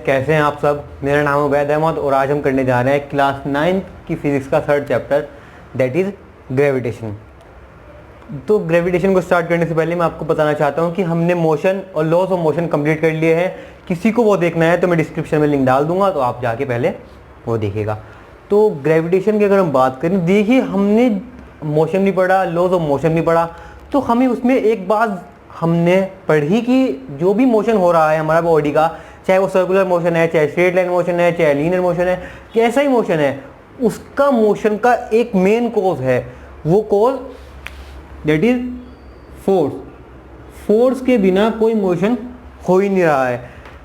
कैसे हैं आप सब। मेरा नाम है उबैद अहमद और आज हम करने जा रहे हैं क्लास 9 की फिज़िक्स का third chapter, that is gravitation. तो ग्रेविटेशन को स्टार्ट करने से पहले मैं आपको बताना चाहता हूँ कि हमने मोशन और लॉज ऑफ मोशन कंप्लीट कर लिए हैं। किसी को वो देखना है तो मैं डिस्क्रिप्शन में लिंक डाल दूंगा, तो आप जाके पहले वो देखिएगा। तो ग्रेविटेशन की अगर हम बात करें, देखिए हमने मोशन भी पढ़ा, लॉज ऑफ मोशन भी पढ़ा, तो हमें उसमें एक बात हमने पढ़ी कि जो भी मोशन हो रहा है हमारा बॉडी का, चाहे वो सर्कुलर मोशन है, चाहे स्ट्रेट लाइन मोशन है, चाहे लीनियर मोशन है, कैसा ही मोशन है, उसका मोशन का एक मेन कॉज है, वो cause that is force. Force के बिना कोई मोशन हो ही नहीं रहा है।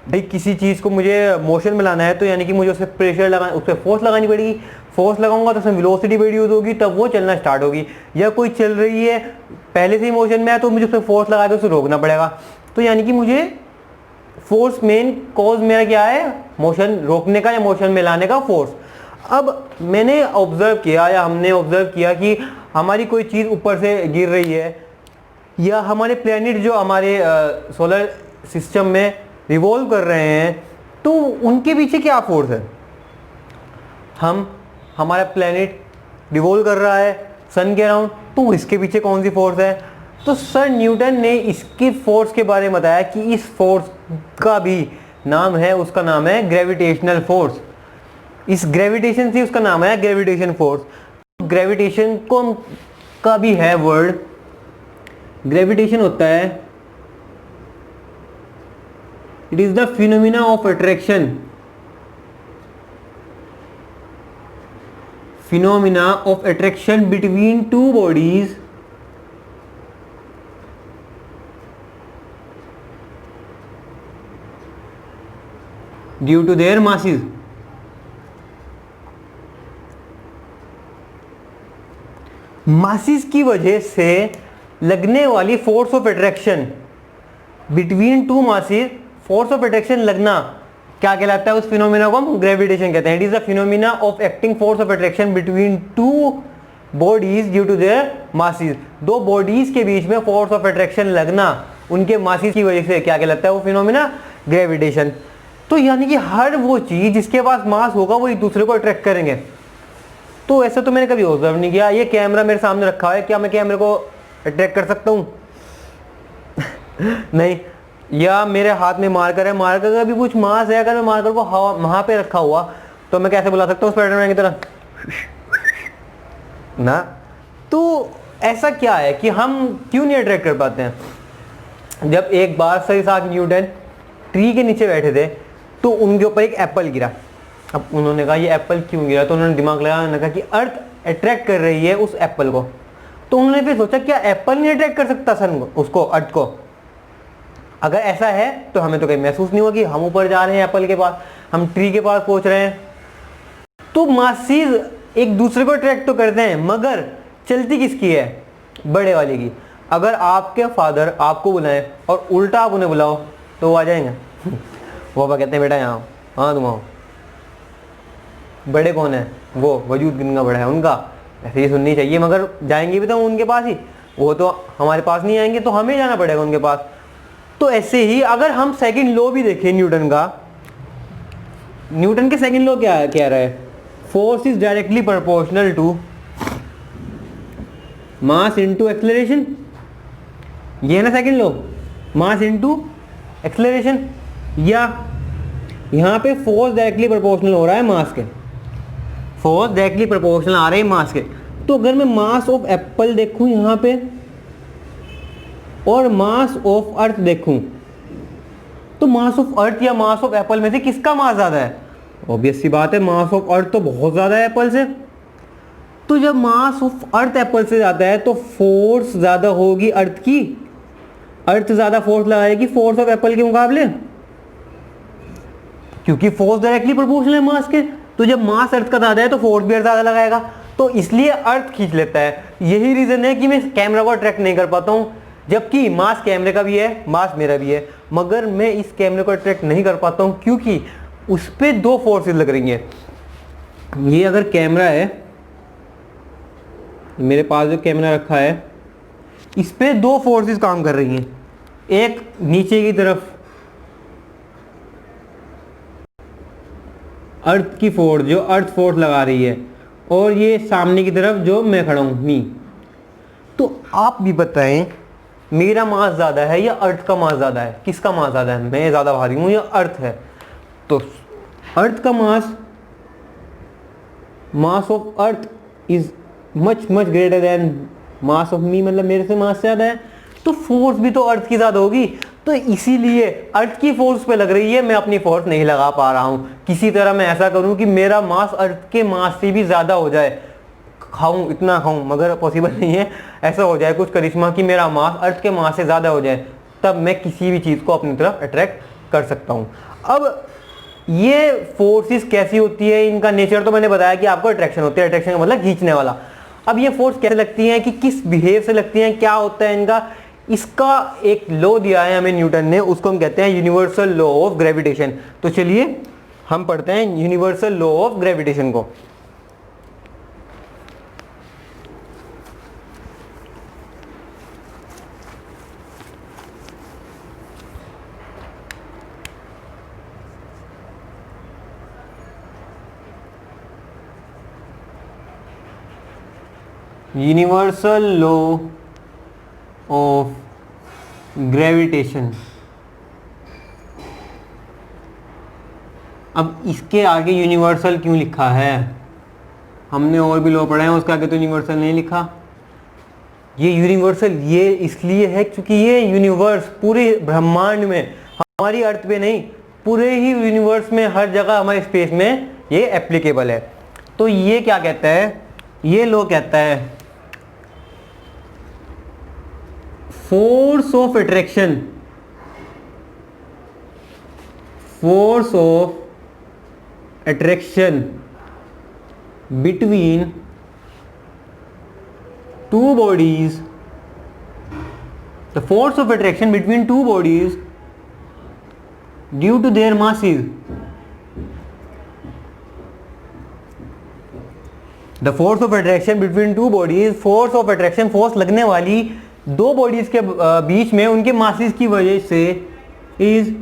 भाई किसी चीज़ को मुझे मोशन में लाना है तो यानी कि मुझे उस पर प्रेशर लगाना, उस पर फोर्स लगानी पड़ेगी। फोर्स लगाऊंगा तो उसमें वेलोसिटी प्रोड्यूस होगी, तब वो चलना स्टार्ट होगी। या कोई चल रही है पहले से ही मोशन में है तो मुझे उस पर फोर्स लगा के उसे रोकना पड़ेगा। तो यानी कि मुझे फोर्स मेन कॉज मेरा क्या है, मोशन रोकने का या मोशन में लाने का फोर्स। अब मैंने ऑब्जर्व किया या हमने ऑब्जर्व किया कि हमारी कोई चीज़ ऊपर से गिर रही है, या हमारे प्लैनेट जो हमारे सोलर सिस्टम में रिवॉल्व कर रहे हैं, तो उनके पीछे क्या फोर्स है। हमारा प्लैनेट रिवॉल्व कर रहा है सन के अराउंड, तो इसके पीछे कौन सी फोर्स है। तो सर न्यूटन ने इसकी फोर्स के बारे में बताया कि इस फोर्स का भी नाम है, उसका नाम है ग्रेविटेशनल फोर्स। इस ग्रेविटेशन से उसका नाम है ग्रेविटेशन फोर्स। ग्रेविटेशन को का भी है वर्ड, ग्रेविटेशन होता है, it is the phenomena of attraction, phenomena of attraction between two bodies due to their masses। Masses की वजह से लगने वाली force of attraction between to masses, force of attraction लगना क्या कहलाता है, उस फिनोमिना को हम ग्रेविटेशन कहते हैं। It is the phenomena of acting force of attraction between two bodies due to their masses. दो बॉडीज के बीच में फोर्स ऑफ अट्रैक्शन लगना उनके मासिस की वजह से क्या कहलाता है, वो फिनोमिना ग्रेविटेशन। तो यानी कि हर वो चीज जिसके पास मास होगा वो एक दूसरे को अट्रैक्ट करेंगे। तो ऐसा तो मैंने कभी ऑब्जर्व नहीं किया। ये कैमरा मेरे सामने रखा है, क्या मैं कैमरे को अट्रैक्ट कर सकता हूँ? नहीं। या मेरे हाथ में मार्कर है, मार्कर का भी कुछ मास है, अगर मैं मार्कर को वहां पे रखा हुआ तो मैं कैसे बुला सकता हूँ स्पाइडरमैन की तरह ना। तो ऐसा क्या है कि हम क्यों नहीं अट्रैक्ट कर पाते हैं। जब एक बार सर इसाक न्यूटन ट्री के नीचे बैठे थे तो उनके ऊपर एक एप्पल गिरा। अब उन्होंने कहा ये एप्पल क्यों गिरा, तो उन्होंने दिमाग लगाया, उन्होंने कहा कि अर्थ अट्रैक्ट कर रही है उस एप्पल को। तो उन्होंने फिर सोचा क्या एप्पल नहीं अट्रैक्ट कर सकता सन को, उसको, अर्थ को। अगर ऐसा है तो हमें तो कहीं महसूस नहीं होगा कि हम ऊपर जा रहे हैं एप्पल के पास, हम ट्री के पास पहुंच रहे हैं। तो मासीज एक दूसरे को अट्रैक्ट तो करते हैं, मगर चलती किसकी है, बड़े वाले की। अगर आपके फादर आपको बुलाएं और उल्टा आप उन्हें बुलाओ तो वो आ जाएंगे। वो पापा कहते हैं बेटा यहाँ, हाँ तुम आओ। बड़े कौन है, वो वजूद किनका बड़ा है उनका, ऐसे ही सुननी चाहिए। मगर जाएंगे भी तो उनके पास ही, वो तो हमारे पास नहीं आएंगे, तो हमें जाना पड़ेगा उनके पास। तो ऐसे ही अगर हम सेकंड लॉ भी देखें न्यूटन का, न्यूटन के सेकंड लॉ क्या कह रहा है, force is directly proportional to mass into acceleration. ये है ना second law, mass into acceleration. या यहाँ पे फोर्स डायरेक्टली प्रोपोर्शनल हो रहा है मास के, फोर्स डायरेक्टली प्रोपोर्शनल आ रहे हैं मास के। तो अगर मैं मास ऑफ एप्पल देखूं यहाँ पे और मास ऑफ अर्थ देखूं, तो मास ऑफ अर्थ या मास ऑफ एप्पल में से किसका मास ज्यादा है। ऑब्वियस सी बात है, मास ऑफ अर्थ तो बहुत ज्यादा है एप्पल से। तो जब मास ऑफ अर्थ एप्पल से ज्यादा है तो फोर्स ज्यादा होगी अर्थ की, अर्थ ज्यादा फोर्स लगाएगी फोर्स ऑफ एप्पल के मुकाबले, क्योंकि फोर्स डायरेक्टली प्रोपोर्शनल है मास के। तो जब मास अर्थ का ज्यादा है तो फोर्स भी अर्थ ज्यादा लगाएगा, तो इसलिए अर्थ खींच लेता है। यही रीजन है कि मैं कैमरा को अट्रैक्ट नहीं कर पाता हूं, जबकि मास कैमरे का भी है, मास मेरा भी है, मगर मैं इस कैमरे को अट्रैक्ट नहीं कर पाता हूं क्योंकि उस पर दो फोर्सेस लग रही हैं। ये अगर कैमरा है, मेरे पास जो कैमरा रखा है, इस पे दो फोर्सेस काम कर रही हैं। एक नीचे की तरफ अर्थ की फोर्स, जो अर्थ फोर्स लगा रही है, और ये सामने की तरफ जो मैं खड़ा हूँ मी। तो आप भी बताएं मेरा मास ज़्यादा है या अर्थ का मास ज़्यादा है? किसका मास ज़्यादा है? मैं ज़्यादा भारी हूँ या अर्थ है? तो अर्थ का मास of earth is much greater then mass of me, मतलब मेरे से मास ज़्यादा है, तो फोर्स भी तो अर्थ की ज़्यादा होगी। तो इसीलिए अर्थ की फोर्स पे लग रही है, मैं अपनी फोर्स नहीं लगा पा रहा हूँ। किसी तरह मैं ऐसा करूँ कि मेरा मास अर्थ के मास से भी ज़्यादा हो जाए, खाऊं इतना खाऊं, मगर पॉसिबल नहीं है। ऐसा हो जाए कुछ करिश्मा कि मेरा मास अर्थ के मास से ज़्यादा हो जाए, तब मैं किसी भी चीज़ को अपनी तरफ अट्रैक्ट कर सकता हूँ। अब ये फोर्सेस कैसी होती है, इनका नेचर तो मैंने बताया कि आपको अट्रैक्शन होती है, अट्रैक्शन का मतलब खींचने वाला। अब ये फोर्स कैसे लगती हैं, कि किस बिहेव से लगती हैं, क्या होता है इनका, इसका एक लॉ दिया है हमें न्यूटन ने, उसको हम कहते हैं यूनिवर्सल लॉ ऑफ ग्रेविटेशन। तो चलिए हम पढ़ते हैं यूनिवर्सल लॉ ऑफ ग्रेविटेशन को। Universal law of gravitation. अब इसके आगे यूनिवर्सल क्यों लिखा है? हमने और भी लॉ पढ़ा है, उसके आगे तो यूनिवर्सल नहीं लिखा। ये यूनिवर्सल ये इसलिए है क्योंकि ये यूनिवर्स पूरे ब्रह्मांड में, हमारी अर्थ पे नहीं, पूरे ही यूनिवर्स में, हर जगह हमारे स्पेस में ये एप्लीकेबल है। तो ये क्या कहता है, ये लॉ कहता है force of attraction, force of attraction between two bodies, the force of attraction between two bodies due to their masses, the force of attraction between two bodies, force of attraction, force लगने वाली दो bodies के बीच में उनके masses की वजह से is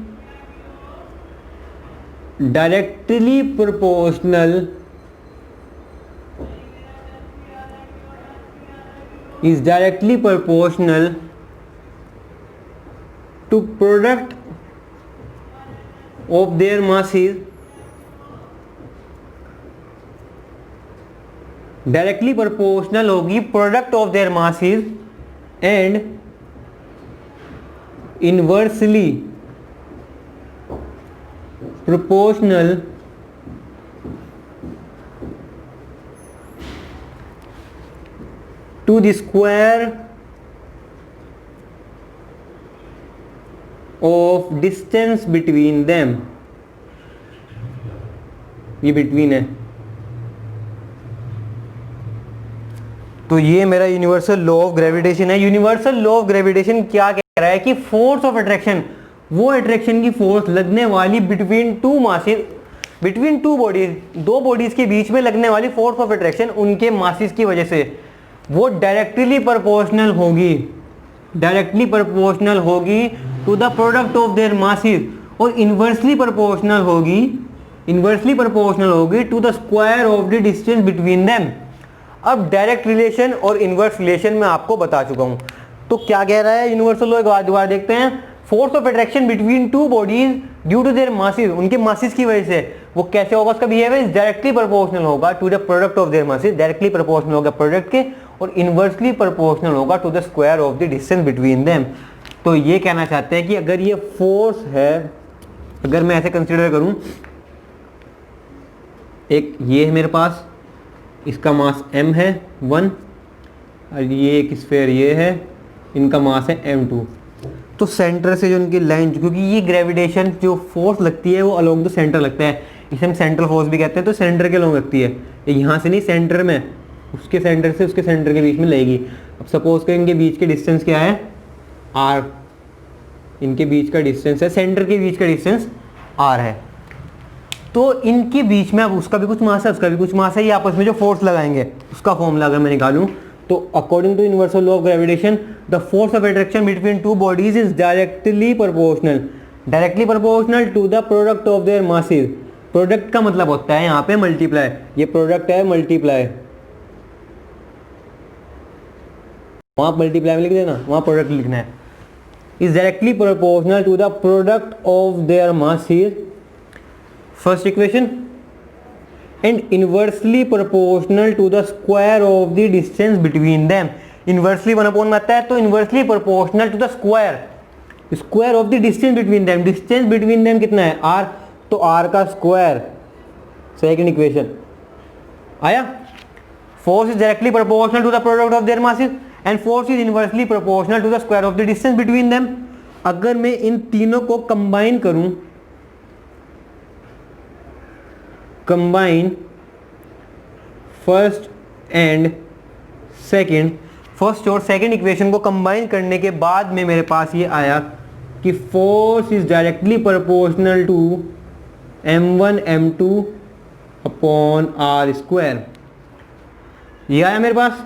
directly proportional, is directly proportional to product of their masses, directly proportional होगी product of their masses and inversely proportional to the square of distance between them। ये बिटवीन है। तो ये मेरा यूनिवर्सल लॉ ऑफ ग्रेविटेशन है। Universal law of gravitation क्या कह रहा है कि फोर्स ऑफ अट्रैक्शन, वो अट्रैक्शन की फोर्स लगने वाली between two masses, between two bodies, दो बॉडीज के बीच में लगने वाली फोर्स ऑफ अट्रैक्शन उनके मासेस की वजह से वो डायरेक्टली प्रोपोर्शनल होगी, डायरेक्टली प्रोपोर्शनल होगी to the product of their masses, और इनवर्सली प्रोपोर्शनल होगी, इनवर्सली प्रोपोर्शनल होगी to the square of the distance between them. अब डायरेक्ट रिलेशन और इनवर्स रिलेशन मैं आपको बता चुका हूं। तो क्या कह रहा है यूनिवर्सल लॉ, एक बार दोबारा देखते हैं। Force of attraction between two bodies due to their masses, उनके मासेस की वजह से वो कैसे होगा, उसका बिहेवियर डायरेक्टली प्रोपोर्शनल होगा to the product of their masses, directly proportional होगा प्रोडक्ट के, और इनवर्सली प्रोपोर्शनल होगा to the square of the distance between them. तो ये कहना चाहते हैं कि अगर ये फोर्स है, अगर मैं ऐसे कंसीडर करूं, एक ये है मेरे पास, इसका मास m है 1, और ये एक स्फीयर ये है, इनका मास है m2। तो सेंटर से जो इनकी लाइन, क्योंकि ये ग्रेविटेशन जो फोर्स लगती है वो अलोंग द सेंटर लगता है, इसे हम सेंट्रल फोर्स भी कहते हैं, तो सेंटर के अलोंग लगती है, ये यहाँ से नहीं सेंटर में, उसके सेंटर से उसके सेंटर के बीच में लगेगी। अब सपोज कर इनके बीच के डिस्टेंस क्या है r, इनके बीच का डिस्टेंस है, सेंटर के बीच का डिस्टेंस r है, तो इनके बीच में अब उसका भी कुछ मास है, उसका भी कुछ मास है, ये आपस में जो फोर्स लगाएंगे उसका फॉर्मूला अगर मैं निकालूं, तो according to universal law of gravitation the force of attraction between two bodies is directly proportional to the product of their masses, product का मतलब होता है यहाँ पे मल्टीप्लाई, ये प्रोडक्ट है मल्टीप्लाई, वहाँ मल्टीप्लाई में लिख देना, वहाँ प्रोडक्ट लिखना है। Is directly proportional to the product of their masses, first equation, and inversely proportional to the square of the distance between them. Inversely 1/में आता है, तो inversely proportional to the square of the distance between them. Distance between them कितना है, r, तो r का square, second equation आया। Force is directly proportional to the product of their masses and force is inversely proportional to the square of the distance between them. अगर मैं इन तीनों को कंबाइन करूं, combine first and second, first और second equation को combine करने के बाद में मेरे पास ये आया कि force is directly proportional to m1 m2 upon r square, ये आया मेरे पास।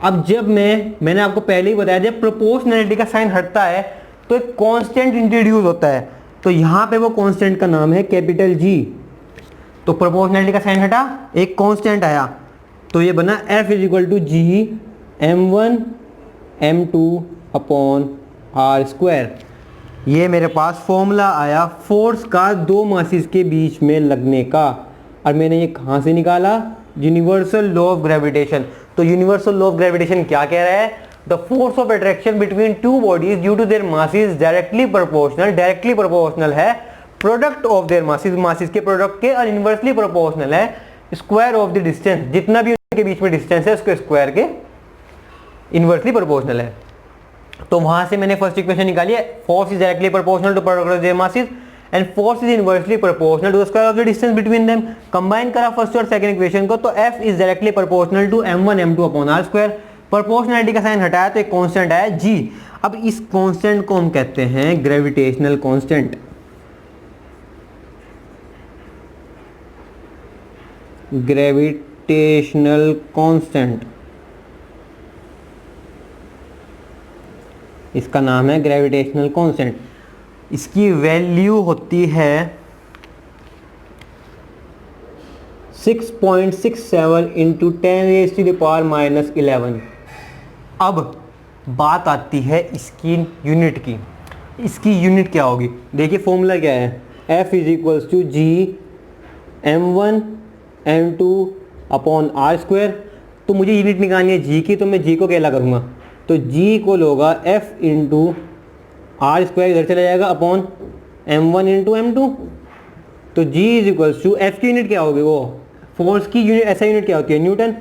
अब जब मैंने आपको पहले ही बताया, जब प्रोपोर्शनैलिटी का साइन हटता है तो एक कांस्टेंट इंट्रोड्यूस होता है, तो यहाँ पे वो कांस्टेंट का नाम है कैपिटल G। तो प्रोपोर्शनैलिटी का साइन हटा, एक कांस्टेंट आया, तो ये बना F is equal to G m1 m2 upon r square. ये मेरे पास फॉर्मूला आया फोर्स का दो मासेस के बीच में लगने का, और मैंने ये कहाँ से निकाला, यूनिवर्सल लॉ ऑफ ग्रेविटेशन। तो यूनिवर्सल लॉ ऑफ ग्रेविटेशन क्या कह रहा है, the force of attraction between two bodies due to their masses directly proportional है प्रोडक्ट ऑफ देयर मासेस के प्रोडक्ट के, और इनवर्सली प्रोपोर्शनल है स्क्वायर ऑफ द डिस्टेंस, जितना भी उनके बीच में डिस्टेंस है उसके स्क्वायर के इनवर्सली प्रोपोर्शनल है। तो वहां से मैंने फर्स्ट इक्वेशन निकाली है, force is directly proportional to product of their masses and force is inversely proportional to the square of the distance between them. Combine करा फर्स्ट और सेकंड इक्वेशन को, तो F is directly proportional to m1 m2 upon r square. Proportionality का sign हटाया तो एक constant आया G। अब इस कांस्टेंट को हम कहते हैं ग्रेविटेशनल कांस्टेंट। ग्रेविटेशनल कांस्टेंट, इसका नाम है ग्रेविटेशनल कांस्टेंट। इसकी वैल्यू होती है 6.67 इंटू 10⁻⁻11। अब बात आती है इसकी यूनिट की। इसकी यूनिट क्या होगी, देखिए फॉर्मूला क्या है, F is equals to G m1 m2 upon r square. तो मुझे यूनिट निकालनी है G की, तो मैं G को कैला करूँगा, तो G को होगा F इंटू r स्क्वायर, इधर चला जाएगा अपॉन m1 इंटू m2। तो G is equals to, F की यूनिट क्या होगी, वो फोर्स की यूनिट, ऐसा यूनिट क्या होती है, न्यूटन,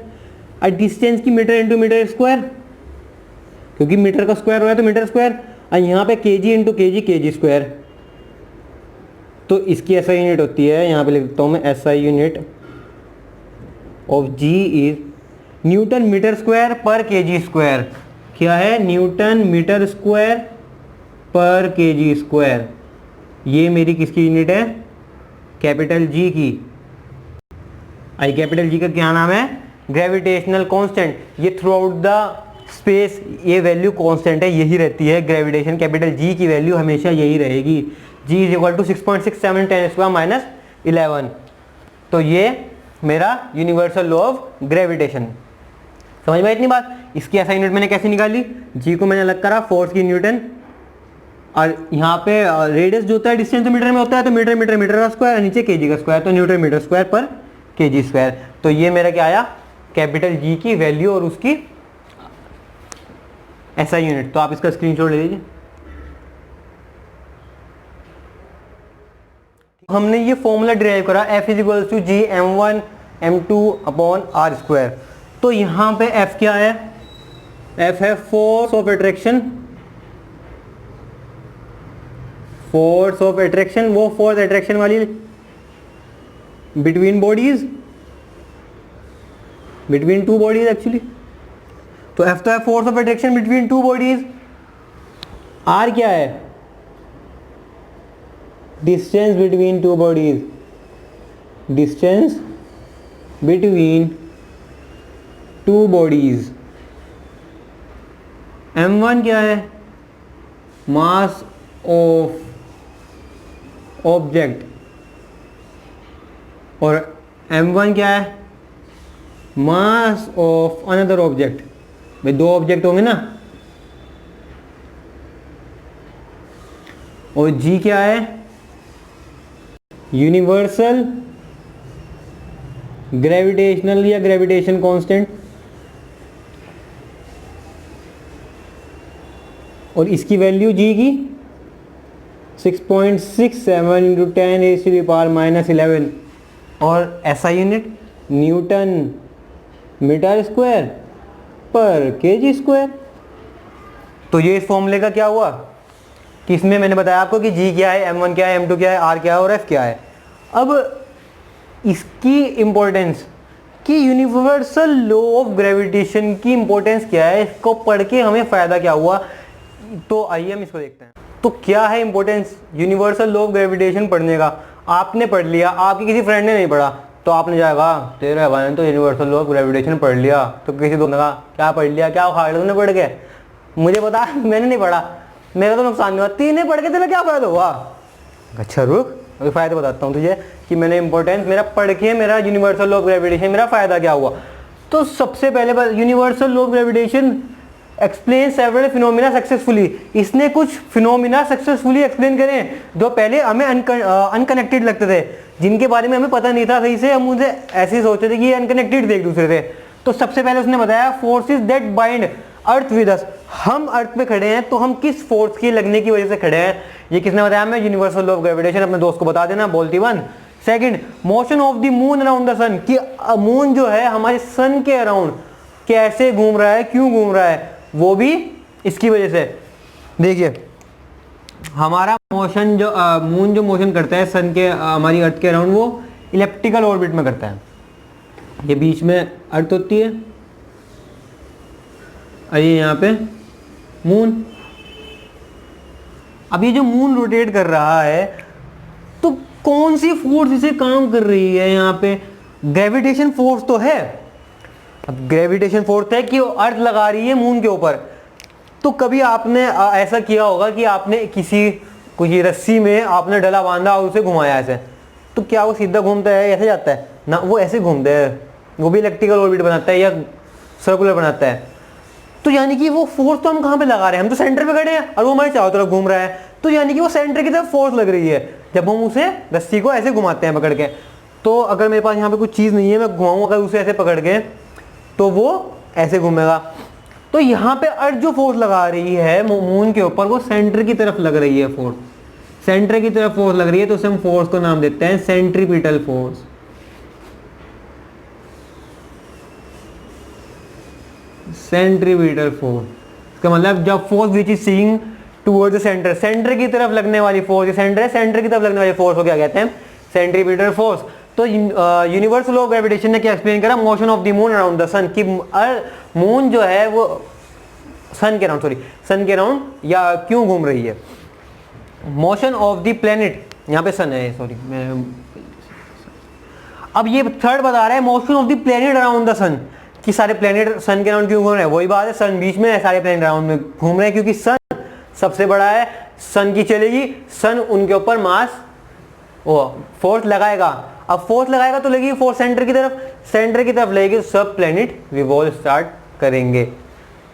और डिस्टेंस की मीटर इंटू मीटर स्क्वायर, क्योंकि मीटर का स्क्वायर हो रहा है तो मीटर स्क्वायर, और यहाँ पे kg इंटू kg स्क्वायर। तो इसकी ऐसा यूनिट होती है, यहाँ पे लिख देता हूँ मैं, ऐसा unit of G is newton metre square पर kg स्क्वायर। क्या है, न्यूटन मीटर स्क्वायर पर kg स्क्वायर। ये मेरी किसकी यूनिट है, कैपिटल G की। आई कैपिटल G का क्या नाम है, ग्रेविटेशनल कांस्टेंट। ये थ्रू आउट द स्पेस ये वैल्यू कांस्टेंट है, यही रहती है ग्रेविटेशन, कैपिटल G की वैल्यू हमेशा यही रहेगी। G is equal to 6.67 10⁻⁻11। तो ये मेरा यूनिवर्सल लॉ ऑफ ग्रेविटेशन। समझ में इतनी बात। इसकी ऐसा यूनिट मैंने कैसे निकाली, G को मैंने अलग करा, फोर्स की न्यूटन, और यहाँ पे रेडियस जो होता है डिस्टेंस तो मीटर में होता है, तो मीटर मीटर मीटर का स्क्वायर, नीचे kg का स्क्वायर, तो न्यूटन मीटर स्क्वायर पर kg स्क्वायर। तो ये मेरा क्या आया, कैपिटल G की वैल्यू और उसकी ऐसा यूनिट। तो आप इसका स्क्रीनशॉट ले लीजिए। हमने ये फॉर्मूला डिराइव करा, F is equal to G m1 m2 upon r square. तो यहाँ पे F क्या है, F है force of attraction. Force of attraction, वो फोर्स अट्रैक्शन वाली between bodies, between two bodies actually. तो F तो है force of attraction between two bodies. R क्या है, distance between two bodies, distance between two bodies. m1 क्या है, mass of object, और m1 क्या है, मास ऑफ अनदर ऑब्जेक्ट। भाई दो ऑब्जेक्ट होंगे ना, और g क्या है, यूनिवर्सल ग्रेविटेशनल या ग्रेविटेशन कांस्टेंट, और इसकी वैल्यू g की 6.67 इंटू 10⁻⁻11, और SI unit newton metre square पर केजी स्क्वायर। तो ये इस फॉर्मूले का क्या हुआ कि इसमें मैंने बताया आपको कि g क्या है, m1 क्या है, m2 क्या है, r क्या है और f क्या है। अब इसकी इंपॉर्टेंस कि यूनिवर्सल लॉ ऑफ ग्रेविटेशन की इंपॉर्टेंस क्या है, इसको पढ़ के हमें फ़ायदा क्या हुआ, तो आइए हम इसको देखते हैं। तो क्या है importance universal law of gravitation पढ़ने का। आपने पढ़ लिया, आपकी किसी फ्रेंड ने नहीं पढ़ा, तो आपने जाएगा तेरे भाई ने तो यूनिवर्सल लॉ ऑफ ग्रेविटेशन पढ़ लिया, तो किसी दोस्त ने कहा क्या पढ़ लिया, क्या उखाड़ तुमने पढ़ के, मुझे बता मैंने नहीं पढ़ा, मेरा तो नुकसान नहीं हुआ, तीन पढ़ के तेरा क्या फ़ायदा हुआ। अच्छा रुक, अभी फ़ायदा बताता हूँ तुझे कि मैंने इंपॉर्टेंस मेरा पढ़ के मेरा यूनिवर्सल लॉ ऑफ ग्रेविटेशन मेरा फ़ायदा क्या हुआ। तो सबसे पहले universal law of gravitation explain several phenomena successfully, इसने कुछ फिनोमिना सक्सेसफुली एक्सप्लेन करे जो पहले हमें अनकनेक्टेड लगते थे, जिनके बारे में हमें पता नहीं था सही से, हम उनसे ऐसे ही सोचते थे कि ये अनकनेक्टेड थे एक दूसरे से। तो सबसे पहले उसने बताया forces that bind earth with us, हम अर्थ पे खड़े हैं तो हम किस फोर्स के लगने की वजह से खड़े हैं, ये किसने बताया हमें, यूनिवर्सल लॉ ऑफ ग्रेविटेशन। अपने दोस्त को बता देना, बोलती one. Second, motion of the moon around the sun, कि मून जो है हमारे सन के अराउंड कैसे घूम रहा है, क्यों घूम रहा है, वो भी इसकी वजह से। देखिए हमारा मोशन जो मून जो मोशन करता है सन के हमारी अर्थ के अराउंड, वो इलेप्टिकल ऑर्बिट में करता है। ये बीच में अर्थ होती है और ये यहाँ पे मून। अब ये जो मून रोटेट कर रहा है तो कौन सी फोर्स इसे काम कर रही है, यहाँ पे ग्रेविटेशन फोर्स तो है। अब ग्रेविटेशन फोर्स है कि अर्थ लगा रही है मून के ऊपर। तो कभी आपने ऐसा किया होगा कि आपने किसी कोई रस्सी में आपने डला बांधा और उसे घुमाया ऐसे, तो क्या वो सीधा घूमता है, ऐसे जाता है ना, वो ऐसे घूमता है, वो भी इलेक्ट्रिकल ऑर्बिट बनाता है या सर्कुलर बनाता है। तो यानी कि वो फोर्स तो हम कहाँ पे लगा रहे हैं, हम तो सेंटर पे खड़े हैं और वो हमारे चारों तरफ घूम रहा है, तो यानी कि वो सेंटर की तरफ फोर्स लग रही है जब हम उसे रस्सी को ऐसे घुमाते हैं पकड़ के। तो अगर मेरे पास यहाँ पे कुछ चीज़ नहीं है, मैं घुमाऊँ अगर उसे ऐसे पकड़ के, तो वो ऐसे घूमेगा। तो यहाँ पे अर्थ जो फोर्स लगा रही है मून के ऊपर, वो सेंटर की तरफ लग रही है फोर्स, सेंटर की तरफ फोर्स लग रही है, तो उसे हम फोर्स को नाम देते हैं सेंट्रीपिटल फोर्स। सेंट्रीपिटल फोर्स, इसका मतलब जब force which is seeing towards the centre, centre की तरफ लगने वाली फोर्स, सेंटर है, सेंटर की तरफ लगने वाली फोर्स को क्या कहते हैं, सेंट्रीपिटल फोर्स। तो यूनिवर्सल लॉ ऑफ ग्रेविटेशन ने क्या एक्सप्लेन करा, motion of the moon around the sun, कि मून जो है वो सन के अराउंड, सन के अराउंड या क्यों घूम रही है। मोशन ऑफ द प्लेनेट, यहाँ पे सन है, सॉरी मैं, अब ये थर्ड बता रहा है motion of the planet around the sun, कि सारे प्लेनेट सन के अराउंड क्यों घूम रहे हैं। वही बात है, सन बीच में है, सारे प्लेनेट अराउंड में घूम रहे हैं क्योंकि सन सबसे बड़ा है, सन की चलेगी, सन उनके ऊपर मास फोर्स लगाएगा। अब फोर्स लगाएगा तो लगेगी फोर्स सेंटर की तरफ, सेंटर की तरफ लगेगी तो सब प्लेनेट रिवॉल्व स्टार्ट करेंगे।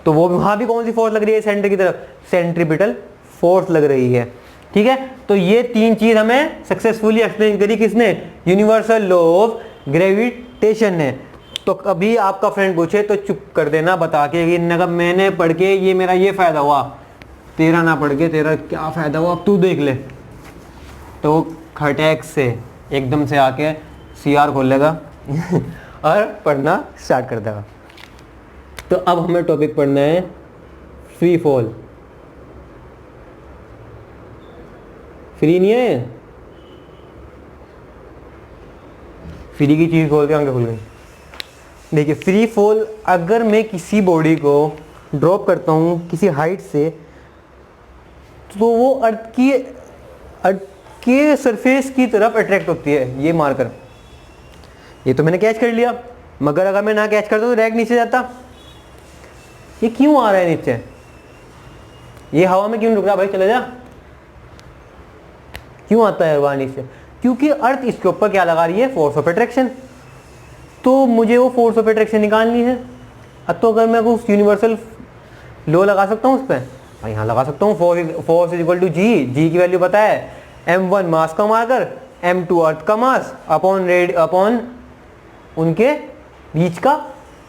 तो वो वहां भी कौन सी फोर्स लग रही है, सेंटर की तरफ, सेंट्रीपिटल फोर्स लग रही है। ठीक है, तो ये तीन चीज हमें सक्सेसफुली एक्सप्लेन करी किसने, यूनिवर्सल लॉ ऑफ ग्रेविटेशन ने। तो कभी आपका फ्रेंड पूछे तो चुप कर देना बता के कि मैंने पढ़ के ये मेरा ये फायदा हुआ, तेरा ना पढ़ के तेरा क्या फायदा हुआ, अब तू देख ले। तो खटैक से एकदम से आके CR खोल लेगा और पढ़ना स्टार्ट कर देगा। तो अब हमें टॉपिक पढ़ना है फ्री फॉल। फ्री नहीं है, फ्री की चीज खोल के आगे खुल गई। देखिए फ्री फॉल, अगर मैं किसी बॉडी को ड्रॉप करता हूँ किसी हाइट से, तो वो अर्थ के सरफेस की तरफ अट्रैक्ट होती है, ये मारकर। ये तो मैंने कैच कर लिया, मगर अगर मैं ना कैच करता तो डायरेक्ट नीचे जाता। ये क्यों आ रहा है नीचे, ये हवा में क्यों रुक रहा, भाई चले जा, क्यों आता है हवा नीचे, क्योंकि अर्थ इसके ऊपर क्या लगा रही है, फोर्स ऑफ अट्रैक्शन। तो मुझे वो फोर्स ऑफ अट्रैक्शन निकालनी है। अब तो अगर मैं उस यूनिवर्सल लॉ लगा सकता हूँ उस पर, यहाँ लगा सकता हूँ, फोर्स इज इक्वल टू जी। जी की वैल्यू पता है, m1 मास का मार्कर, m2 अर्थ का मास अपॉन उनके बीच का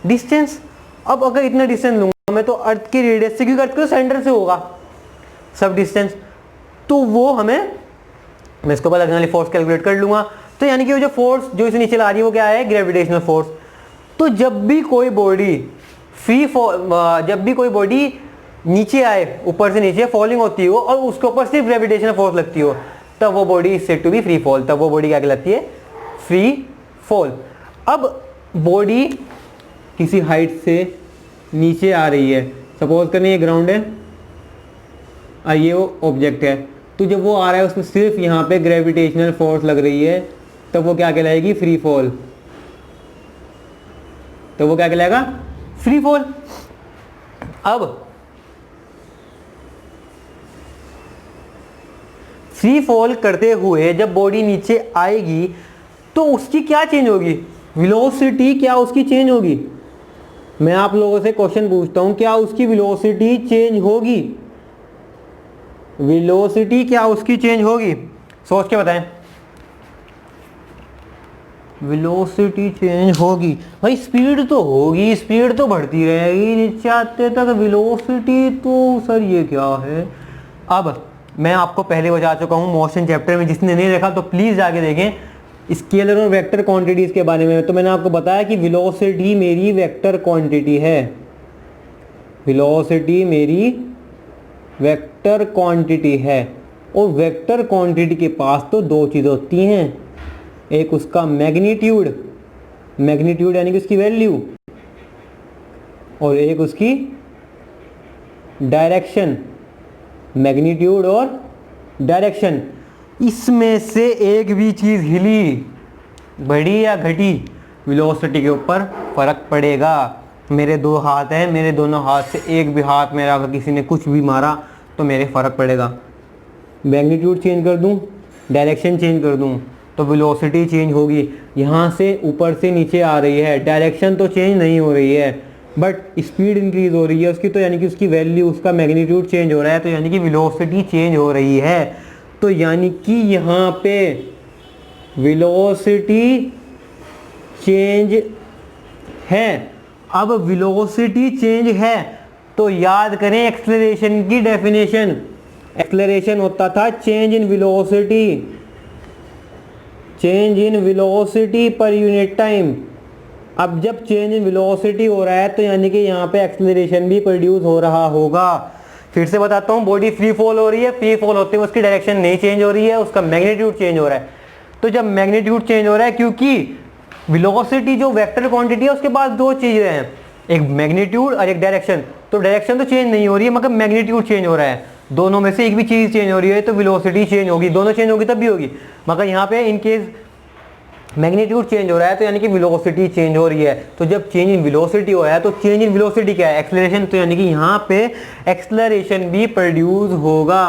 डिस्टेंस। अब अगर इतना डिस्टेंस लूंगा मैं तो अर्थ के रेडियस से, क्योंकि अर्थ के सेंटर से होगा सब डिस्टेंस, तो वो हमें, मैं इसको बाद अगली फोर्स कैलकुलेट कर लूंगा। तो यानी कि वो जो फोर्स जो इसे नीचे ला रही है वो क्या है, ग्रेविटेशनल फोर्स। तो जब भी कोई बॉडी जब भी कोई बॉडी नीचे आए, ऊपर से नीचे फॉलिंग होती हो और उसके ऊपर सिर्फ ग्रेविटेशनल फोर्स लगती हो, तब वो body is said to be free fall. तब वो बॉडी क्या कहलाती है, फ्री फॉल। अब बॉडी किसी हाइट से नीचे आ रही है, सपोज करने ये ग्राउंड है और ये वो ऑब्जेक्ट है, तो जब वो आ रहा है उसमें सिर्फ यहाँ पे ग्रेविटेशनल फोर्स लग रही है, तब वो क्या कहलाएगी, फ्री फॉल। तो वो क्या कहलाएगा, फ्री फॉल। अब फ्री फॉल करते हुए जब बॉडी नीचे आएगी तो उसकी क्या चेंज होगी, वेलोसिटी क्या उसकी चेंज होगी। मैं आप लोगों से क्वेश्चन पूछता हूं, क्या उसकी वेलोसिटी चेंज होगी, वेलोसिटी क्या उसकी चेंज होगी, सोच के बताएं। वेलोसिटी चेंज होगी भाई, स्पीड तो होगी, स्पीड तो बढ़ती रहेगी नीचे आते तक, वेलोसिटी तो सर ये क्या है। अब मैं आपको पहले बता चुका हूँ मोशन चैप्टर में, जिसने नहीं देखा तो प्लीज़ जाके देखें स्केलर और वेक्टर क्वांटिटीज़ के बारे में। तो मैंने आपको बताया कि वेलोसिटी मेरी वेक्टर क्वांटिटी है, वेलोसिटी मेरी वेक्टर क्वांटिटी है। और वेक्टर क्वांटिटी के पास तो दो चीज़ें होती हैं, एक उसका मैग्नीट्यूड, मैग्नीट्यूड यानी कि उसकी वैल्यू, और एक उसकी डायरेक्शन, मैग्नीट्यूड और डायरेक्शन। इसमें से एक भी चीज़ हिली, बढ़ी या घटी, वेलोसिटी के ऊपर फर्क पड़ेगा। मेरे दो हाथ हैं, मेरे दोनों हाथ से एक भी हाथ मेरा अगर किसी ने कुछ भी मारा तो मेरे फर्क पड़ेगा। मैग्नीट्यूड चेंज कर दूं, डायरेक्शन चेंज कर दूं, तो वेलोसिटी चेंज होगी। यहाँ से ऊपर से नीचे आ रही है, डायरेक्शन तो चेंज नहीं हो रही है बट स्पीड इंक्रीज हो रही है उसकी, तो यानी कि उसकी वैल्यू, उसका मैग्नीट्यूड चेंज हो रहा है, तो यानी कि वेलोसिटी चेंज हो रही है। तो यानी कि यहाँ पे वेलोसिटी चेंज है। अब वेलोसिटी चेंज है तो याद करें एक्सेलरेशन की डेफिनेशन। एक्सेलरेशन होता था change in velocity, change in velocity per unit time. अब जब चेंज इन वेलोसिटी हो रहा है तो यानी कि यहाँ पे एक्सेलरेशन भी प्रोड्यूस हो रहा होगा। फिर से बताता हूँ, बॉडी फ्री फॉल हो रही है, फ्री फॉल होते हुए उसकी डायरेक्शन नहीं चेंज हो रही है, उसका मैग्नीट्यूड चेंज हो रहा है। तो जब मैग्नीट्यूड चेंज हो रहा है, क्योंकि वेलोसिटी जो वेक्टर क्वांटिटी है उसके पास दो चीजें हैं, एक मैग्नीट्यूड और एक डायरेक्शन। तो डायरेक्शन तो चेंज नहीं हो रही है मगर मैग्नीट्यूड चेंज हो रहा है, दोनों में से एक भी चीज चेंज हो रही है तो वेलोसिटी चेंज होगी। दोनों चेंज होगी तब भी होगी, मगर यहाँ पे इन केस मैग्नीट्यूड चेंज हो रहा है तो यानी कि वेलोसिटी चेंज हो रही है। तो जब चेंज इन वेलोसिटी हो रहा है तो चेंज इन वेलोसिटी क्या है, एक्सेलरेशन। तो यानी कि यहाँ पे एक्सेलरेशन भी प्रोड्यूस होगा,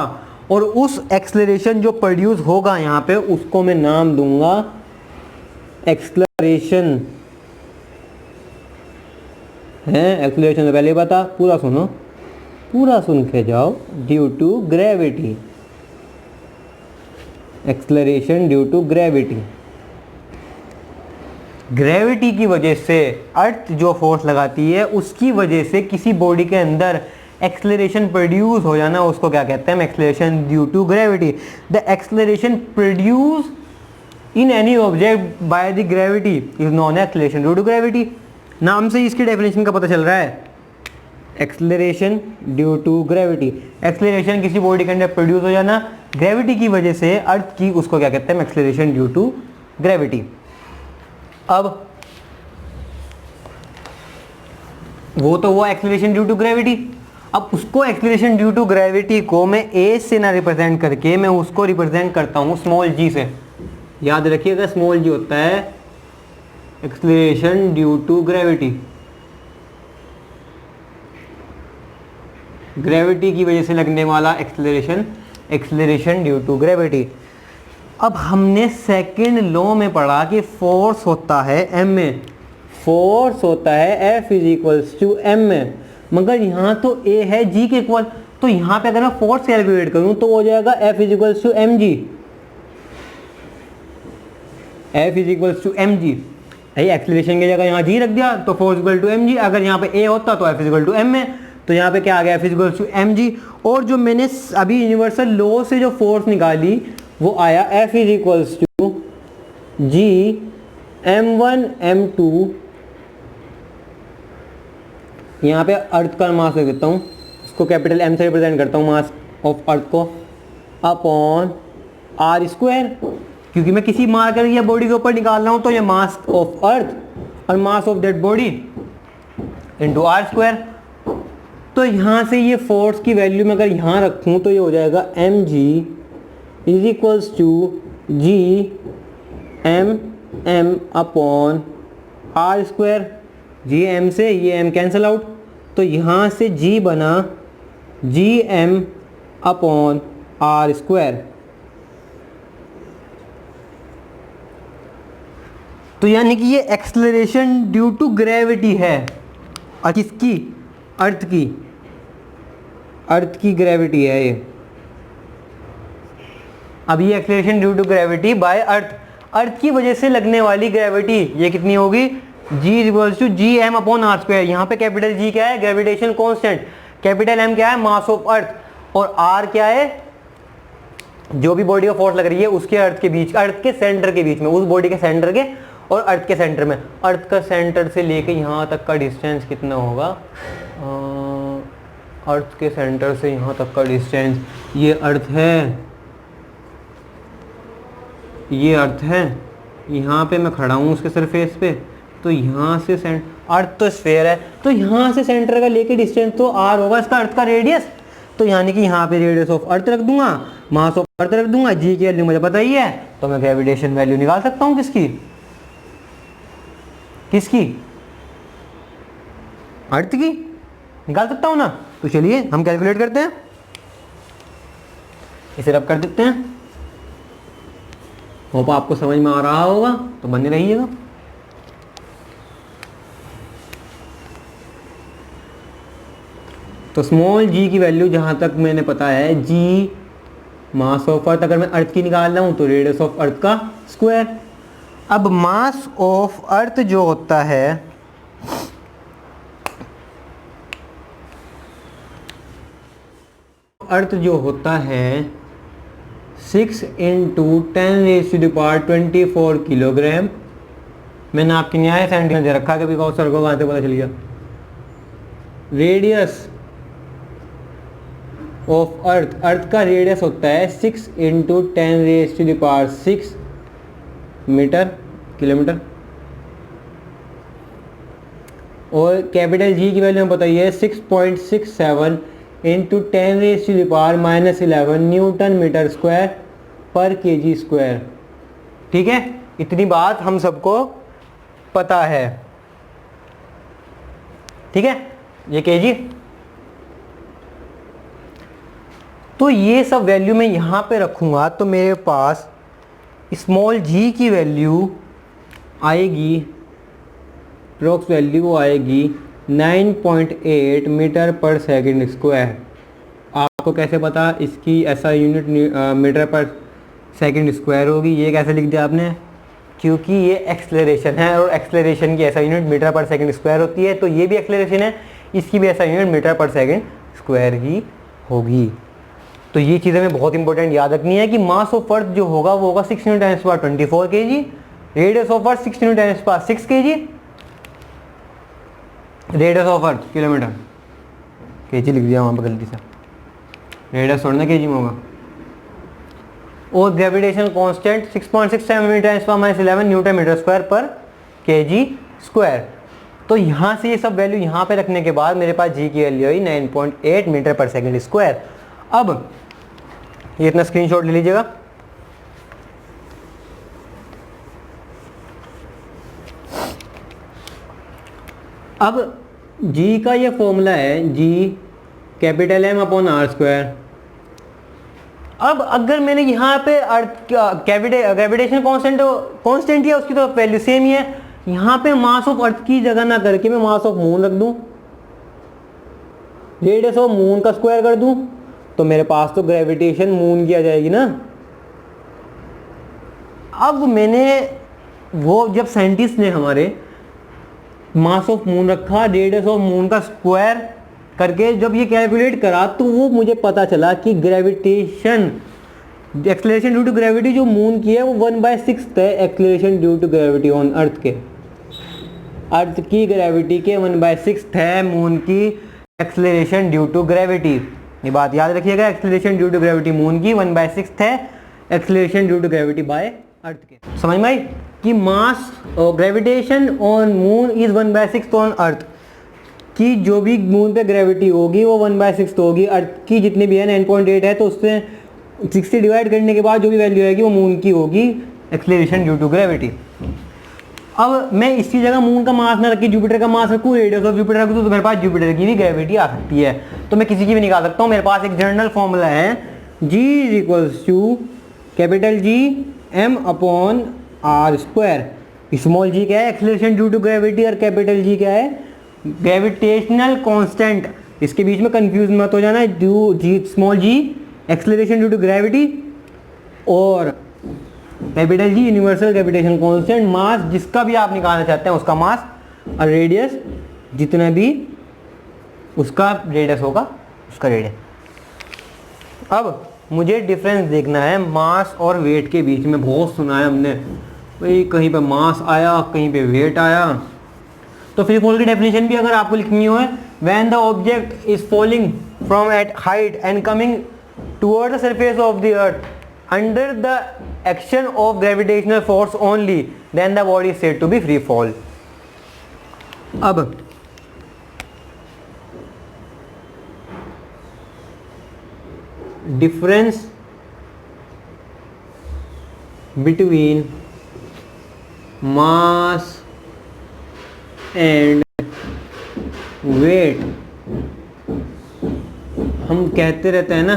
और उस एक्सेलरेशन जो प्रोड्यूस होगा यहाँ पे उसको मैं नाम दूंगा एक्सेलरेशन है। एक्सेलरेशन तो पहले बता, पूरा सुनो, पूरा सुन के जाओ। Due to gravity, acceleration due to gravity. Gravity की वजह से अर्थ जो फोर्स लगाती है उसकी वजह से किसी बॉडी के अंदर एक्सेलरेशन प्रोड्यूस हो जाना, उसको क्या कहते हैं, acceleration due to gravity. The acceleration produce in any object by the gravity is known acceleration due to gravity. नाम से इसकी डेफिनेशन का पता चल रहा है, acceleration due to gravity. Acceleration किसी बॉडी के अंदर प्रोड्यूस हो जाना ग्रेविटी की वजह से अर्थ की, उसको क्या कहते हैं, एक्सेलरेशन ड्यू टू ग्रेविटी। अब वो तो हुआ एक्सेलरेशन ड्यू टू ग्रेविटी। अब उसको एक्सेलरेशन ड्यू टू ग्रेविटी को मैं ए से ना रिप्रेजेंट करके मैं उसको रिप्रेजेंट करता हूँ स्मॉल जी से। याद रखिएगा स्मॉल जी होता है acceleration due to gravity, gravity की वजह से लगने वाला acceleration, acceleration due to gravity. अब हमने सेकेंड लॉ में पढ़ा कि फोर्स होता है एम में, फोर्स होता है F is equals to m में, मगर यहाँ तो ए है जी के इक्वल, तो यहाँ पे अगर मैं फोर्स कैलकुलेट करूँ तो हो जाएगा F is equals to m g, F is equals to m g. Acceleration की जगह यहाँ जी रख दिया तो force equal to m g, अगर यहाँ पे ए होता तो F is equal to m में, तो यहाँ पे क्या आ गया F is equals to m g. और जो मैंने अभी यूनिवर्सल लॉ से जो फोर्स निकाली वो आया F is equals to G m1 m2, यहाँ पे अर्थ का मास लिख देता हूँ, उसको कैपिटल एम से रिप्रेजेंट करता हूँ मास ऑफ अर्थ को, अपॉन आर स्क्वायर, क्योंकि मैं किसी मार्कर या बॉडी के ऊपर निकाल रहा हूँ तो ये मास ऑफ अर्थ और mass of that body into R square. तो यहाँ से ये फोर्स की वैल्यू मैं अगर यहाँ रखूँ तो ये हो जाएगा m g is equals to G M m upon R square, G M से ये एम कैंसिल आउट, तो यहाँ से जी बना G M upon R square. तो यानी कि ये एक्सेलरेशन ड्यू टू ग्रेविटी है, और किसकी, अर्थ की, अर्थ की ग्रेविटी है ये। अब ये acceleration due to gravity by earth, earth की वजह से लगने वाली ग्रेविटी ये कितनी होगी, G equals to G M upon R square. यहाँ पे कैपिटल जी क्या है, ग्रेविटेशन कांस्टेंट, कैपिटल एम क्या है, मास ऑफ अर्थ, और आर क्या है, जो भी बॉडी का फोर्स लग रही है उसके अर्थ के बीच, अर्थ के सेंटर के बीच में, उस बॉडी के सेंटर के और अर्थ के सेंटर में। अर्थ का सेंटर से लेके यहाँ तक का डिस्टेंस कितना होगा, अर्थ के सेंटर से यहाँ तक का डिस्टेंस, ये अर्थ है, ये अर्थ है, यहाँ पे मैं खड़ा हूँ उसके सरफेस पे, तो यहाँ से अर्थ तो स्फेयर है, तो यहाँ से सेंटर का लेके डिस्टेंस तो आर होगा, इसका अर्थ का रेडियस, तो यानी कि यहाँ पे रेडियस ऑफ अर्थ रख दूंगा, मास ऑफ अर्थ रख दूंगा, जी की वैल्यू मुझे पता ही है, तो मैं ग्रेविटेशन वैल्यू निकाल सकता हूँ किसकी, किसकी, अर्थ की निकाल सकता हूँ ना। तो चलिए हम कैलकुलेट करते हैं, इसे रब कर देते हैं, होप आपको समझ में आ रहा होगा, तो बने रहिएगा। तो स्मॉल जी की वैल्यू जहाँ तक मैंने पता है, जी मास ऑफ अर्थ, अगर मैं अर्थ की निकाल रहा हूँ तो रेडियस ऑफ अर्थ का स्क्वायर। अब मास ऑफ अर्थ जो होता है, अर्थ जो होता है 6 इंटू 10⁻24 किलोग्राम, मैंने आपके न्याय सेंटीमीटर दे रखा है, कभी कहो सर को कहाँ से पता चल गया। रेडियस ऑफ अर्थ, अर्थ का रेडियस होता है 6 इंटू 10⁻6 मीटर, किलोमीटर, और कैपिटल जी की वैल्यू हमें बताइए 6.67 इंटू 10⁻⁻11 न्यूटन मीटर स्क्वायर पर केजी स्क्वायर। ठीक है, इतनी बात हम सबको पता है, ठीक है, ये केजी। तो ये सब वैल्यू मैं यहाँ पे रखूँगा तो मेरे पास स्मॉल जी की वैल्यू आएगी, अप्रॉक्स वैल्यू वो आएगी 9.8 मीटर पर सेकंड स्क्वायर। आपको कैसे पता, इसकी ऐसा यूनिट मीटर पर सेकंड स्क्वायर होगी, ये कैसे लिख दिया आपने, क्योंकि ये एक्सेलरेशन है और एक्सेलरेशन की ऐसा यूनिट मीटर पर सेकंड स्क्वायर होती है, तो ये भी एक्सेलरेशन है, इसकी भी ऐसा यूनिट मीटर पर सेकंड स्क्वायर ही होगी। तो ये चीज़ें हमें बहुत इंपॉर्टेंट याद रखनी है कि मास ऑफ अर्थ जो होगा वो होगा 6 × 10⁻24 kg, radius of earth 6 × 10⁻6 kg, radius of earth kilometre, KG लिख दिया वहाँ पर गलती से, रेडियस छोड़ना केजी में होगा, और gravitation constant 6.67 10⁻11 newton metre square पर केजी स्क्वायर। तो यहाँ से ये सब वैल्यू यहाँ पे रखने के बाद मेरे पास जी की वैल्यू आई 9.8 मीटर पर सेकंड स्क्वायर। अब ये इतना स्क्रीनशॉट ले लीजिएगा। अब जी का ये फॉर्मूला है, G capital M upon R square, अब अगर मैंने यहाँ पे अर्थ ग्रेविटेशन कांस्टेंट है, उसकी तो वैल्यू सेम ही है, यहाँ पे मास ऑफ अर्थ की जगह ना करके मैं मास ऑफ मून रख दूं, रेडियस ऑफ मून का स्क्वायर कर दूं, तो मेरे पास तो ग्रेविटेशन मून की आ जाएगी ना। अब मैंने वो जब साइंटिस्ट ने हमारे मास ऑफ मून रखा, रेडियस ऑफ मून का स्क्वायर करके जब ये कैलकुलेट करा, तो वो मुझे पता चला कि gravitation acceleration due to gravity जो मून की है वो 1/6 है acceleration due to gravity on earth के। अर्थ की ग्रेविटी के 1/6 है मून की एक्सेलरेशन ड्यू टू ग्रेविटी। ये बात याद रखिएगा, acceleration due to gravity moon की 1/6 है acceleration due to gravity by earth के। समझ में आई कि मास और gravitation on moon is 1/6 on earth की जो भी मून पे ग्रेविटी होगी वो 1/6 होगी। अर्थ की जितनी भी है 9.8 है, तो उससे 60 डिवाइड करने के बाद जो भी वैल्यू आएगी वो मून की होगी एक्सेलरेशन ड्यू टू ग्रेविटी। अब मैं इसकी जगह मून का मास ना रखी जुपिटर का मास रखूँ, रेडियस ऑफ जुपिटर रखूँ, तो मेरे पास जुपिटर की भी ग्रेविटी आ सकती है, तो मैं किसी की भी निकाल सकता हूँ। मेरे पास एक जनरल फॉर्मूला है G equals to capital G m/r²। Small g क्या है एक्सेलरेशन ड्यू टू ग्रेविटी और कैपिटल G क्या है ग्रेविटेशनल कांस्टेंट। इसके बीच में कंफ्यूज मत हो जाना, small g acceleration due to gravity और capital G universal gravitation constant. Mass जिसका भी आप निकालना चाहते हैं उसका मास, और रेडियस जितना भी उसका रेडियस होगा उसका रेडियस। अब मुझे डिफरेंस देखना है मास और वेट के बीच में। बहुत सुना है हमने भाई कहीं पे मास आया कहीं पे वेट आया, तो फ्री फॉल की डेफिनेशन भी अगर आपको लिखनी हो है, when the object is falling from at height and coming toward the surface of the earth under the action of gravitational force only, then the body is said to be free fall. अब difference between mass and weight. हम कहते रहते हैं ना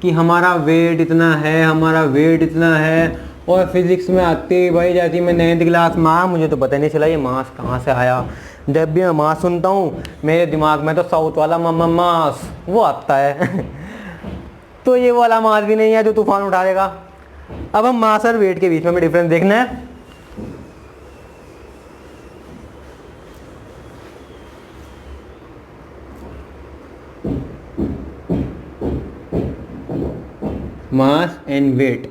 कि हमारा wait इतना है, हमारा वेट इतना है, और फिजिक्स में आते भाई जाती मैं 9th क्लास में आया, मुझे तो पता नहीं चला ये मास कहाँ से आया। जब भी मैं मास सुनता हूँ मेरे दिमाग में तो साउथ वाला मास वो आता है तो ये वाला मास भी नहीं है जो तूफान उठा देगा। अब हम मास और वेट के बीच में डिफरेंस देखना है। Mass and weight.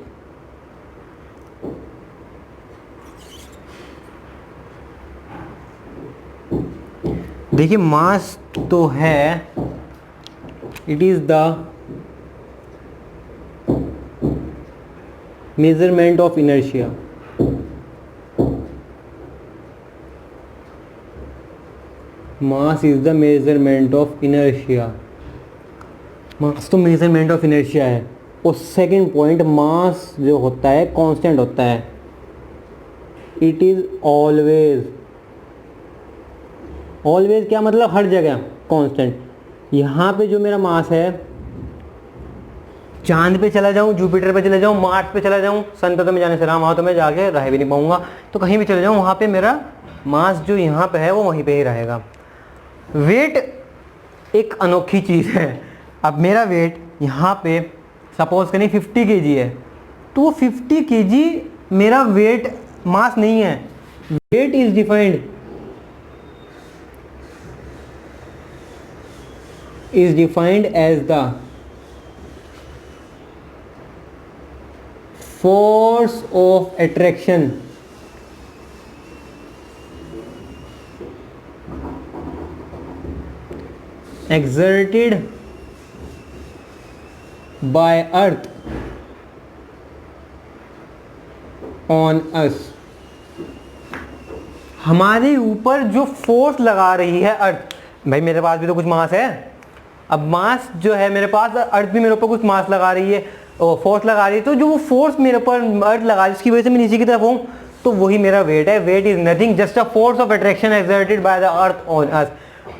देखिए मास तो है, it is the measurement of inertia. Mass is the measurement of inertia. Mass तो मेजरमेंट ऑफ इनर्शिया है। और सेकंड पॉइंट, मास जो होता है कांस्टेंट होता है। इट इज ऑलवेज, ऑलवेज क्या मतलब हर जगह कांस्टेंट। यहाँ पे जो मेरा मास है, चांद पे चला जाऊँ, जुपिटर पे चला जाऊँ, मार्स पे चला जाऊँ, सन पे तो मैं जाने से रहा, वहाँ तो मैं जाके रह भी नहीं पाऊँगा, तो कहीं भी चले जाऊँ वहाँ पे मेरा मास जो यहाँ पे है वो वहीं पे ही रहेगा। वेट एक अनोखी चीज़ है। अब मेरा वेट यहाँ पे सपोज करें 50 kg है, तो वो 50 kg मेरा वेट मास नहीं है। Weight is defined as the force of attraction exerted by earth on us। हमारे ऊपर जो फोर्स लगा रही है अर्थ, भाई मेरे पास भी तो कुछ मास है। अब मास जो है मेरे पास, अर्थ भी मेरे ऊपर कुछ मास लगा रही है और फोर्स लगा रही है, तो जो वो फोर्स मेरे ऊपर अर्थ लगा रही है उसकी वजह से मैं नीचे की तरफ हूँ, तो वही मेरा वेट है। Weight is nothing just a force of attraction exerted by the earth on us.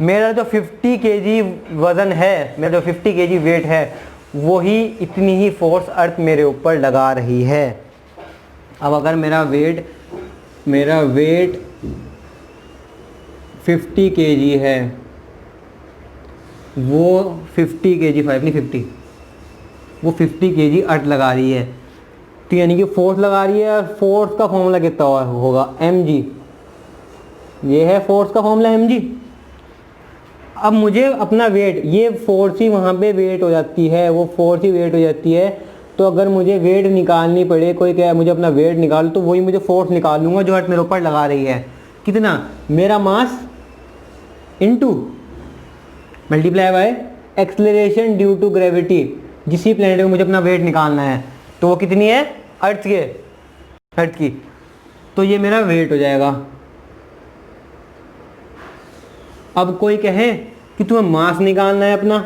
मेरा जो 50 kg वजन है, मेरा जो 50 kg वेट है, वही इतनी ही फोर्स अर्थ मेरे ऊपर लगा रही है। अब अगर मेरा वेट 50 kg है, वो 50 kg 5 नहीं 50, वो 50 kg अर्थ लगा रही है, तो यानी कि फोर्स लगा रही है। फोर्स का फॉर्मूला कितना होगा? mg। ये है फोर्स का फॉर्मूला mg। अब मुझे अपना वेट, ये फोर्स ही वहाँ पे वेट हो जाती है, वो फोर्स ही वेट हो जाती है। तो अगर मुझे वेट निकालनी पड़े, कोई कहे मुझे अपना वेट निकाल, तो वही मुझे फोर्स निकाल लूँगा जो अर्थ मेरे ऊपर लगा रही है। कितना? मेरा mass into multiply by acceleration due to gravity. जिस भी प्लैनेट में मुझे अपना वेट निकालना है, तो वो कितनी है? अर्थ की। तो ये मेरा वेट हो जाएगा। अब कोई कहे कि तुम्हें मास निकालना है अपना,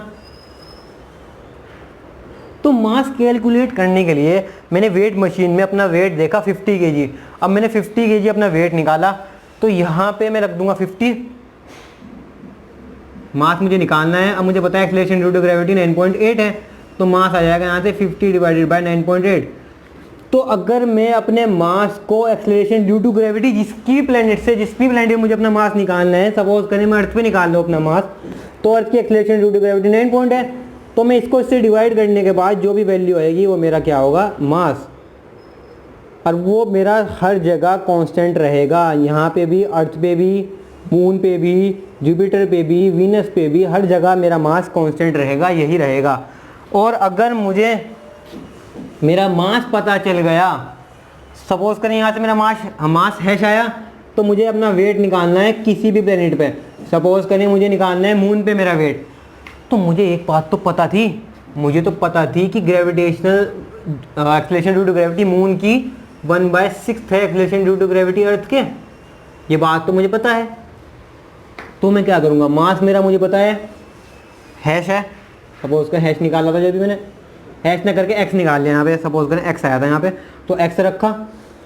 तो मास कैलकुलेट करने के लिए मैंने वेट मशीन में अपना वेट देखा 50 kg। अब मैंने 50 kg अपना वेट निकाला, तो यहाँ पे मैं रख दूंगा 50। मास मुझे निकालना है। अब मुझे पता है एक्सेलरेशन ड्यू टू ग्रेविटी 9.8 है, तो मास आ जाएगा यहाँ से 50 डिवाइडेड बाय 9.8। तो अगर मैं अपने मास को एक्सेलरेशन ड्यू टू ग्रेविटी जिस भी प्लैनेट में मुझे अपना मास निकालना है, सपोज करें मैं अर्थ पे निकाल लूँ अपना मास, तो अर्थ की acceleration due to gravity 9 point है, तो मैं इसको इससे डिवाइड करने के बाद जो भी वैल्यू आएगी वो मेरा क्या होगा? मास। और वो मेरा हर जगह कांस्टेंट रहेगा, यहाँ पे भी, अर्थ पे भी, मून पे भी, जुपिटर पे भी, वीनस पे भी, हर जगह मेरा मास कांस्टेंट रहेगा, यही रहेगा। और अगर मुझे मेरा मास पता चल गया, सपोज करें यहाँ से मेरा मास हैश आया, तो मुझे अपना वेट निकालना है किसी भी प्लेनेट पे। सपोज करें मुझे निकालना है मून पे मेरा वेट, तो मुझे एक बात तो पता थी, कि gravitational acceleration due to gravity moon की 1/6 है acceleration due to gravity earth के। ये बात तो मुझे पता है। तो मैं क्या करूँगा? मास मेरा मुझे पता है, हैश है, सपोज कर हैश निकाला था जब भी मैंने, हैश ना करके एक्स निकाल लिया। यहाँ पे सपोज करें एक्स आया था यहाँ पे, तो एक्स रखा।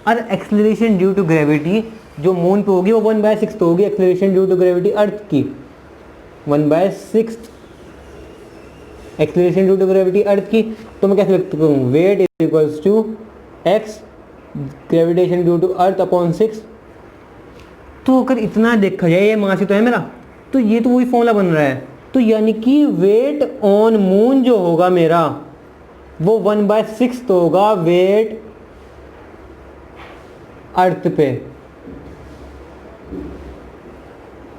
और एक्सेलरेशन ड्यू टू ग्रेविटी जो मून पे होगी वो 1/6 तो होगी acceleration due to gravity earth की, 1/6 acceleration due to gravity earth की। तो मैं कैसे लिख सकूँ? Weight is equals to x gravitation due to earth upon 6। तो अगर इतना देखा जाए, ये मास ही तो है मेरा, तो ये तो वही फॉर्मूला बन रहा है। तो यानी कि वेट ऑन मून जो होगा मेरा, वो 1/6 तो होगा वेट अर्थ पे।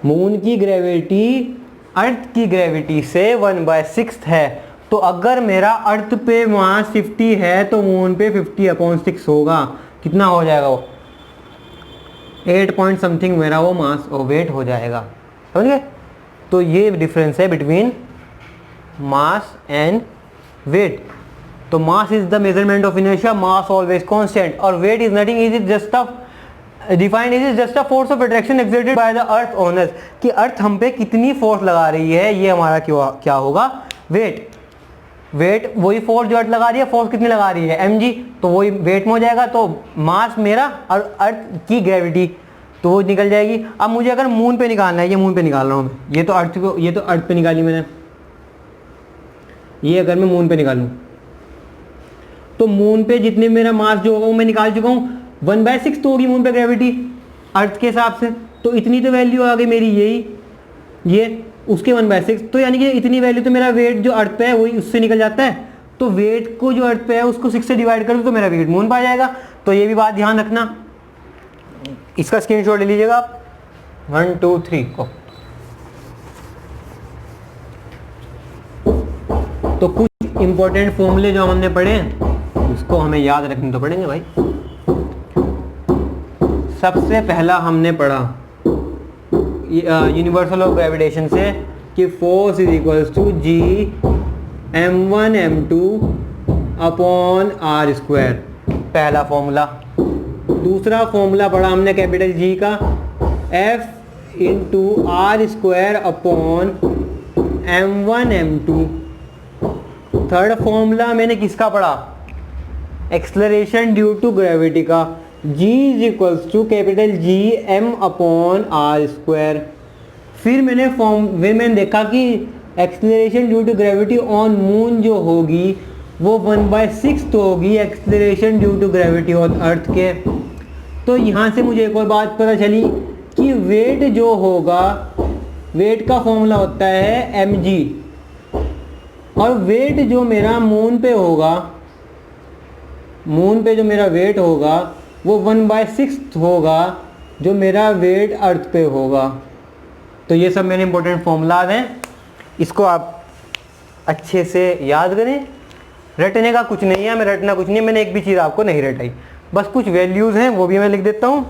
मून की ग्रेविटी अर्थ की ग्रेविटी से 1/6 है। तो अगर मेरा अर्थ पे मास 50 है, तो मून पे 50/6 होगा। कितना हो जाएगा? वो 8 पॉइंट समथिंग मेरा वो मास और वेट हो जाएगा। समझ गए? तो ये डिफरेंस है बिटवीन मास एंड वेट। तो mass is the measurement of inertia, mass always constant, और weight is nothing, is just a defined is just a force of attraction exerted by the earth on us, कि earth हम पे कितनी force लगा रही है, ये हमारा क्या होगा? वेट वही फोर्स जो अर्थ लगा रही है, फोर्स कितनी लगा रही है? mg, तो वही वेट में हो जाएगा। तो मास मेरा और अर्थ की ग्रेविटी तो वो निकल जाएगी। अब मुझे अगर मून पे निकालना है, ये मून पे निकाल रहा हूँ मैं, ये तो अर्थ पे निकाली मैंने, ये अगर मैं मून पे निकालूं, तो मून पे जितने मेरा मास जो होगा वो मैं निकाल चुका हूँ। 1/6 तो होगी मून पे ग्रेविटी अर्थ के हिसाब से, तो इतनी तो वैल्यू आ गई मेरी, ये उसके 1/6। तो यानी कि इतनी वैल्यू तो मेरा वेट जो अर्थ पे है वही उससे निकल जाता है। तो वेट को जो अर्थ पे है उसको 6 से डिवाइड कर दो तो मेरा वेट मून पे आ जाएगा। तो ये भी बात ध्यान रखना, इसका स्क्रीनशॉट ले लीजिएगा आप 1 2 3 को। तो कुछ इंपॉर्टेंट फॉर्मूले जो हमने पढ़े उसको हमें याद रखने तो पड़ेंगे भाई। सबसे पहला हमने पढ़ा यूनिवर्सल ऑफ ग्रेविटेशन से कि force is equals to G m1 m2 upon R square, पहला फॉर्मूला। दूसरा फॉर्मूला पढ़ा हमने कैपिटल जी का, f into R square upon m1 m2। Third formula मैंने किसका पढ़ा? एक्सेलरेशन ड्यू टू ग्रेविटी का, g is equals to capital G m upon R square. फिर मैंने देखा कि acceleration due to gravity on moon जो होगी वो 1/6 होगी acceleration due to gravity on earth के। तो यहाँ से मुझे एक और बात पता चली कि वेट जो होगा, वेट का फॉर्मूला होता है mg, और वेट जो मेरा मून पे होगा, मून पे जो मेरा वेट होगा वो 1/6 होगा जो मेरा वेट अर्थ पे होगा। तो ये सब मेरे इंपॉर्टेंट फॉर्मूलाज हैं, इसको आप अच्छे से याद करें। रटने का कुछ नहीं है, मैं रटना कुछ नहीं है, मैंने एक भी चीज़ आपको नहीं रटाई, बस कुछ वैल्यूज़ हैं वो भी मैं लिख देता हूँ।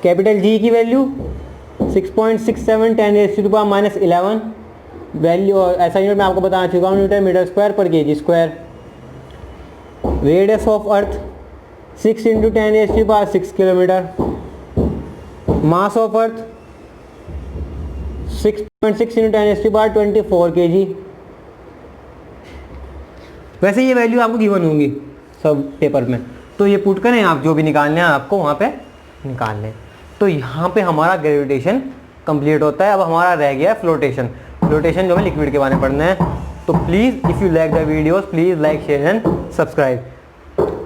कैपिटल जी की वैल्यू 6.67 10⁻⁻11 वैल्यू, ऐसा यूनिट मैं आपको बता चुका हूँ, न्यूटन मीटर स्क्वायर पर KG square. Radius of earth 6 × 10⁻6 kilometre. Mass of earth 6.6 × 10⁻24 kg। वैसे ये वैल्यू आपको गिवन होंगी सब पेपर में, तो ये पुट करें आप, जो भी निकालने हैं आपको वहाँ पे निकाल लें। तो यहाँ पे हमारा ग्रेविटेशन कंप्लीट होता है। अब हमारा रह गया फ्लोटेशन। फ्लोटेशन जो है लिक्विड के बारे में पढ़ना है। तो please if you like the videos please like share and subscribe.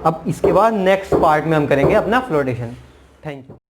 अब इसके बाद नेक्स्ट पार्ट में हम करेंगे अपना फ्लोटेशन। Thank you.